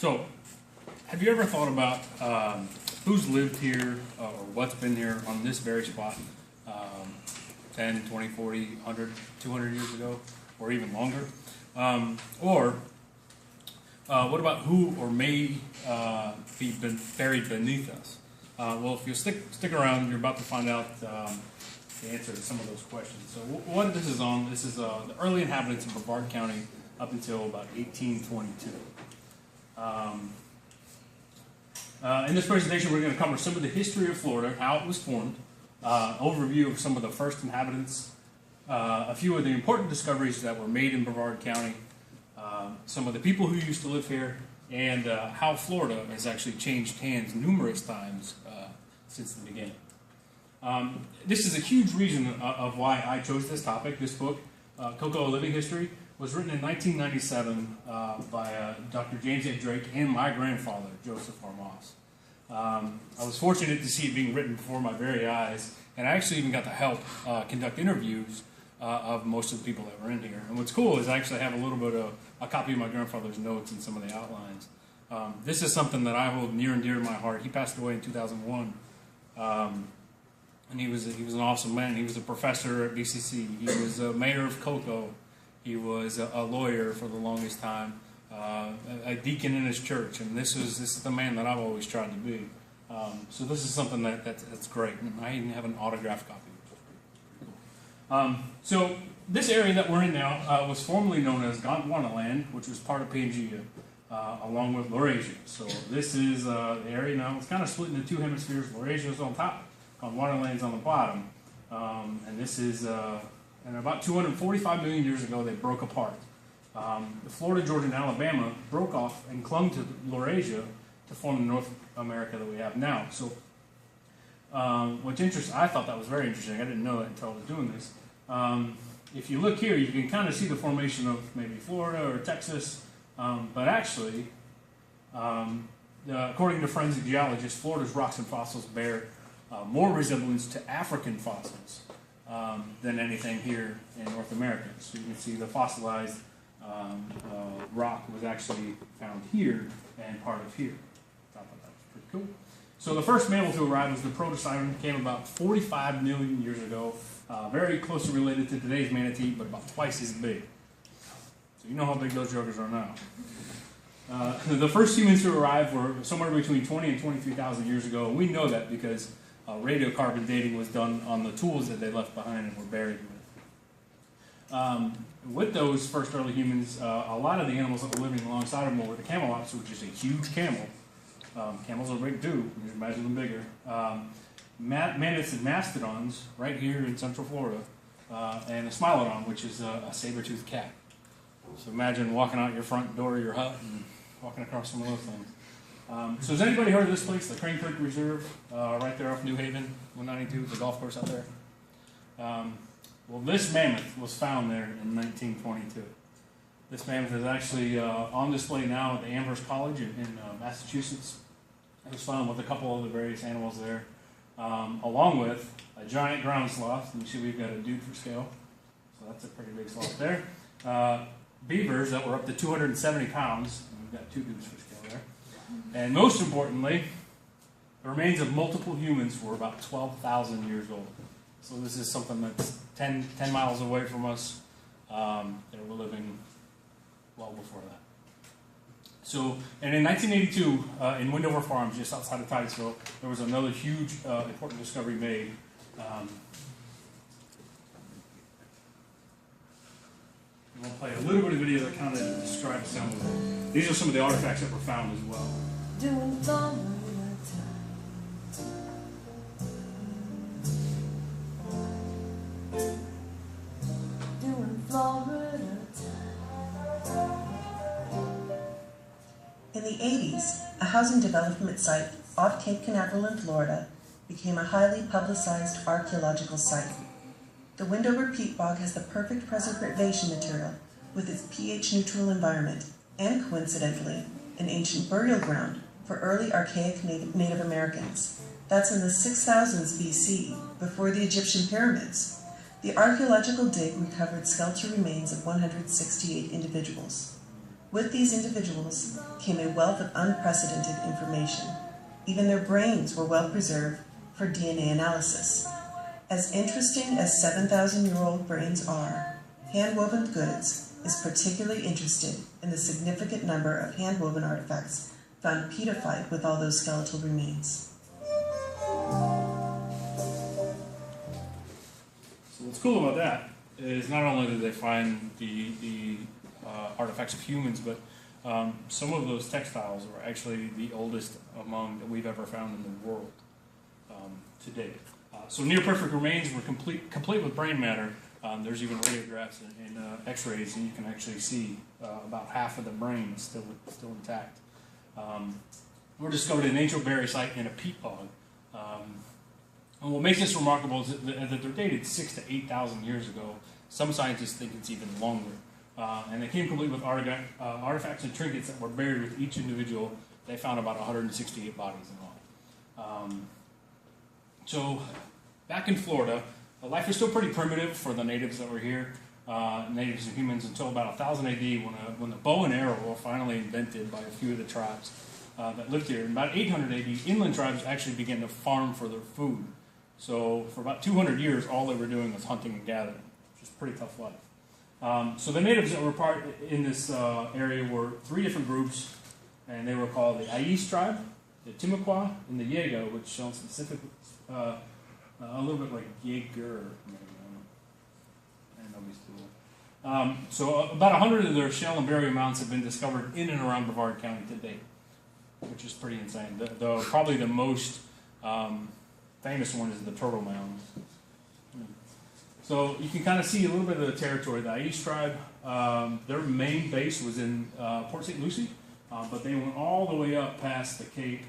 So, have you ever thought about who's lived here or what's been here on this very spot 10, 20, 40, 100, 200 years ago, or even longer? Or what about who or may be buried beneath us? Well, if you stick around, you're about to find out the answer to some of those questions. So what this is on, this is the early inhabitants of Brevard County up until about 1822. In this presentation, we're going to cover some of the history of Florida, how it was formed, overview of some of the first inhabitants, a few of the important discoveries that were made in Brevard County, some of the people who used to live here, and how Florida has actually changed hands numerous times since the beginning. This is a huge reason of why I chose this topic. This book, Cocoa Living History, was written in 1997 by Dr. James A. Drake and my grandfather, Joseph R. Moss. I was fortunate to see it being written before my very eyes, and I actually even got to help conduct interviews of most of the people that were in here. And what's cool is I actually have a little bit of a copy of my grandfather's notes and some of the outlines. This is something that I hold near and dear to my heart. He passed away in 2001, and he was an awesome man. He was a professor at BCC. He was a mayor of Cocoa. He was a lawyer for the longest time, a deacon in his church, and this is the man that I've always tried to be. So this is something that's great. And I even have an autographed copy, which is pretty cool. So this area that we're in now was formerly known as Gondwanaland, which was part of Pangaea, along with Laurasia. So this is the area now. It's kind of split into two hemispheres. Laurasia is on top, Gondwanaland's on the bottom, and this is. And about 245 million years ago, they broke apart. Florida, Georgia, and Alabama broke off and clung to Laurasia to form the North America that we have now. So, what's interesting, I thought that was very interesting. I didn't know that until I was doing this. If you look here, you can kind of see the formation of maybe Florida or Texas, but actually, according to forensic geologists, Florida's rocks and fossils bear more resemblance to African fossils than anything here in North America. So you can see the fossilized rock was actually found here and part of here. I thought that was pretty cool. So the first mammal to arrive was the Protocyron, came about 45 million years ago, very closely related to today's manatee, but about twice as big. So you know how big those jokers are now. The first humans to arrive were somewhere between 20 and 23,000 years ago. We know that because radiocarbon dating was done on the tools that they left behind and were buried with. With those first early humans, a lot of the animals that were living alongside them were the camelops, which is a huge camel. Camels are big too, you can imagine them bigger. Mammoths and mastodons, right here in central Florida, and a smilodon, which is a saber-toothed cat. So imagine walking out your front door of your hut and walking across some of those things. So has anybody heard of this place, the Crane Creek Reserve, right there off New Haven, 192, the golf course out there? Well, this mammoth was found there in 1922. This mammoth is actually on display now at the Amherst College in Massachusetts. It was found with a couple of the various animals there, along with a giant ground sloth. You see we've got a dude for scale, so that's a pretty big sloth there. Beavers that were up to 270 pounds, and we've got two dudes for scale there. And most importantly, the remains of multiple humans were about 12,000 years old. So this is something that's 10 miles away from us. They were living well before that. So, and in 1982, in Windover Farms, just outside of Titusville, there was another huge important discovery made. We'll play a little bit of video that kind of describes some of it. These are some of the artifacts that were found as well. Doing Florida time. Doing Florida time. In the 80s, a housing development site off Cape Canaveral in Florida became a highly publicized archaeological site. The Windover peat bog has the perfect preservation material with its pH-neutral environment and, coincidentally, an ancient burial ground for early archaic Native Americans. That's in the 6000s BC, before the Egyptian pyramids. The archaeological dig recovered skeletal remains of 168 individuals. With these individuals came a wealth of unprecedented information. Even their brains were well preserved for DNA analysis. As interesting as 7,000-year-old brains are, hand-woven goods is particularly interested in the significant number of hand-woven artifacts found petrified with all those skeletal remains. So what's cool about that is not only did they find the artifacts of humans, but some of those textiles were actually the oldest among that we've ever found in the world to date. So near perfect remains were complete with brain matter. There's even radiographs and X-rays, and you can actually see about half of the brain is still intact. Were discovered in an ancient burial site in a peat bog. And what makes this remarkable is that they're dated 6,000 to 8,000 years ago. Some scientists think it's even longer. And they came complete with artifacts and trinkets that were buried with each individual. They found about 168 bodies in all. So back in Florida, life was still pretty primitive for the natives that were here, natives and humans, until about 1000 AD when the bow and arrow were finally invented by a few of the tribes that lived here. In about 800 AD, inland tribes actually began to farm for their food. So for about 200 years, all they were doing was hunting and gathering, which is a pretty tough life. So the natives that were part in this area were 3 different groups, and they were called the Ais tribe, the Timucua, and the Yega, which sounds specific, a little bit like Jaeger, maybe. I don't know these two. So about 100 of their shell and burial mounds have been discovered in and around Brevard County to date, which is pretty insane. Probably the most famous one is the Turtle Mound. So you can kind of see a little bit of the territory. The Ais tribe, their main base was in Port St. Lucie, but they went all the way up past the Cape,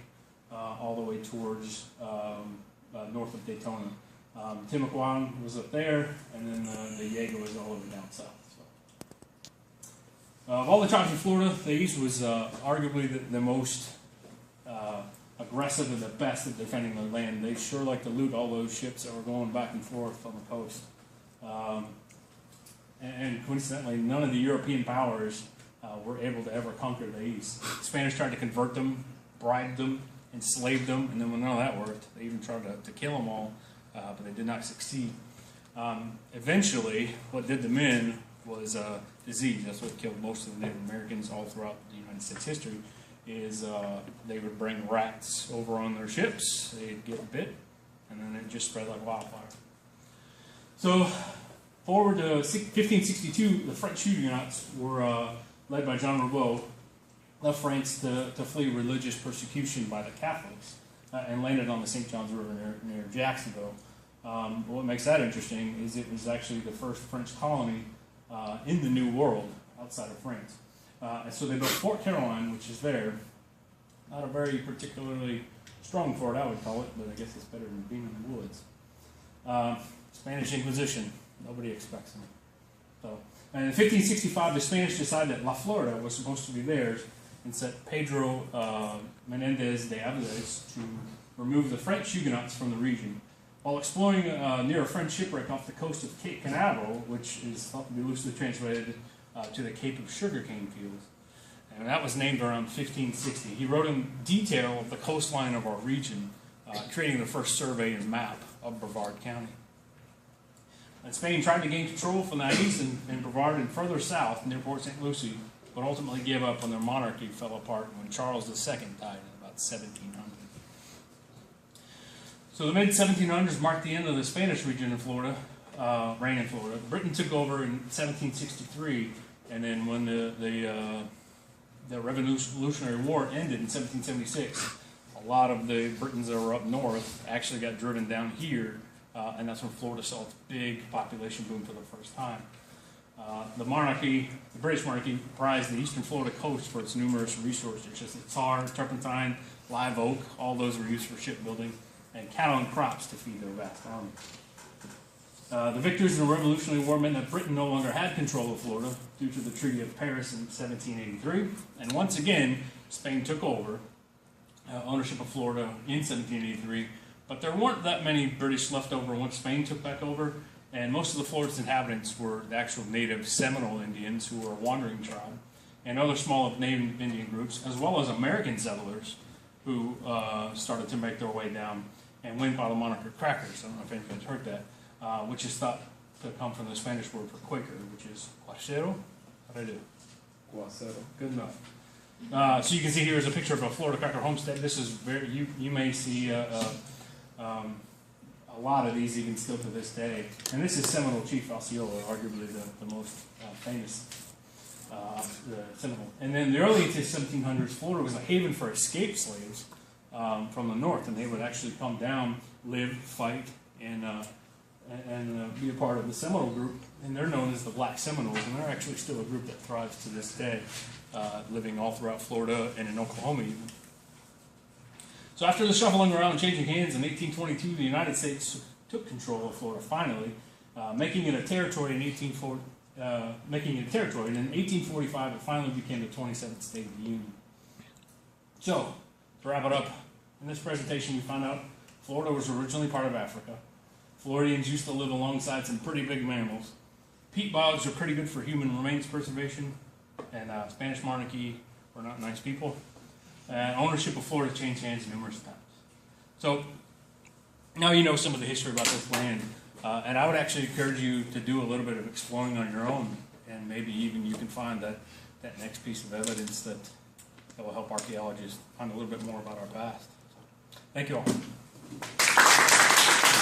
all the way towards north of Daytona. Timucuan was up there, and then the Yega was all over down south. So. Of all the tribes in Florida, the Ais was arguably the most aggressive and the best at defending their land. They sure like to loot all those ships that were going back and forth on the coast. And coincidentally, none of the European powers were able to ever conquer the East. The Spanish tried to convert them, bribed them, enslaved them, and then when none of that worked, they even tried to kill them all, but they did not succeed. Eventually, what did them in was disease. That's what killed most of the Native Americans all throughout the United States history, is they would bring rats over on their ships, they'd get bit, and then it just spread like wildfire. So, forward to 1562, the French Huguenots were led by Jean Ribault, left France to flee religious persecution by the Catholics and landed on the St. John's River near Jacksonville. What makes that interesting is it was actually the first French colony in the New World outside of France. And so they built Fort Caroline, which is there. Not a very particularly strong fort, I would call it, but I guess it's better than being in the woods. Spanish Inquisition. Nobody expects them. So, and in 1565, the Spanish decided that La Florida was supposed to be theirs and sent Pedro Menendez de Avilés to remove the French Huguenots from the region. While exploring near a French shipwreck off the coast of Cape Canaveral, which is thought to be loosely translated to the Cape of Sugarcane Fields, and that was named around 1560. He wrote in detail of the coastline of our region, creating the first survey and map of Brevard County. And Spain tried to gain control from the east and Brevard and further south near Port St. Lucie, but ultimately gave up when their monarchy fell apart when Charles II died in about 1700. So the mid-1700s marked the end of the Spanish region in Florida, reign in Florida. Britain took over in 1763, and then when the Revolutionary War ended in 1776, a lot of the Britons that were up north actually got driven down here, and that's when Florida saw its big population boom for the first time. The British monarchy prized the eastern Florida coast for its numerous resources, such as tar, turpentine, live oak. All those were used for shipbuilding, and cattle and crops to feed their vast army. The victories in the Revolutionary War meant that Britain no longer had control of Florida due to the Treaty of Paris in 1783, and once again, Spain took over ownership of Florida in 1783, but there weren't that many British left over once Spain took back over, and most of the Florida's inhabitants were the actual native Seminole Indians, who were a wandering tribe, and other small native Indian groups, as well as American settlers who started to make their way down and went by the moniker Crackers. I don't know if anybody's heard that, which is thought to come from the Spanish word for Quaker, which is guacero. How'd I do? Guacero. Good enough. So you can see here is a picture of a Florida Cracker homestead. This is very, you may see a lot of these even still to this day. And this is Seminole Chief Osceola, arguably the most famous Seminole. And then the early 1700s, Florida was a haven for escaped slaves from the north, and they would actually come down, live, fight, and be a part of the Seminole group. And they're known as the Black Seminoles, and they're actually still a group that thrives to this day, living all throughout Florida and in Oklahoma even. So after the shuffling around and changing hands in 1822, the United States took control of Florida finally, making it a territory in 1840. And in 1845 it finally became the 27th state of the Union. So, to wrap it up, in this presentation we found out Florida was originally part of Africa. Floridians used to live alongside some pretty big mammals. Peat bogs are pretty good for human remains preservation, and Spanish monarchy were not nice people. And ownership of Florida changed hands numerous times. So, now you know some of the history about this land. And I would actually encourage you to do a little bit of exploring on your own, and maybe even you can find that next piece of evidence that will help archaeologists find a little bit more about our past. Thank you all.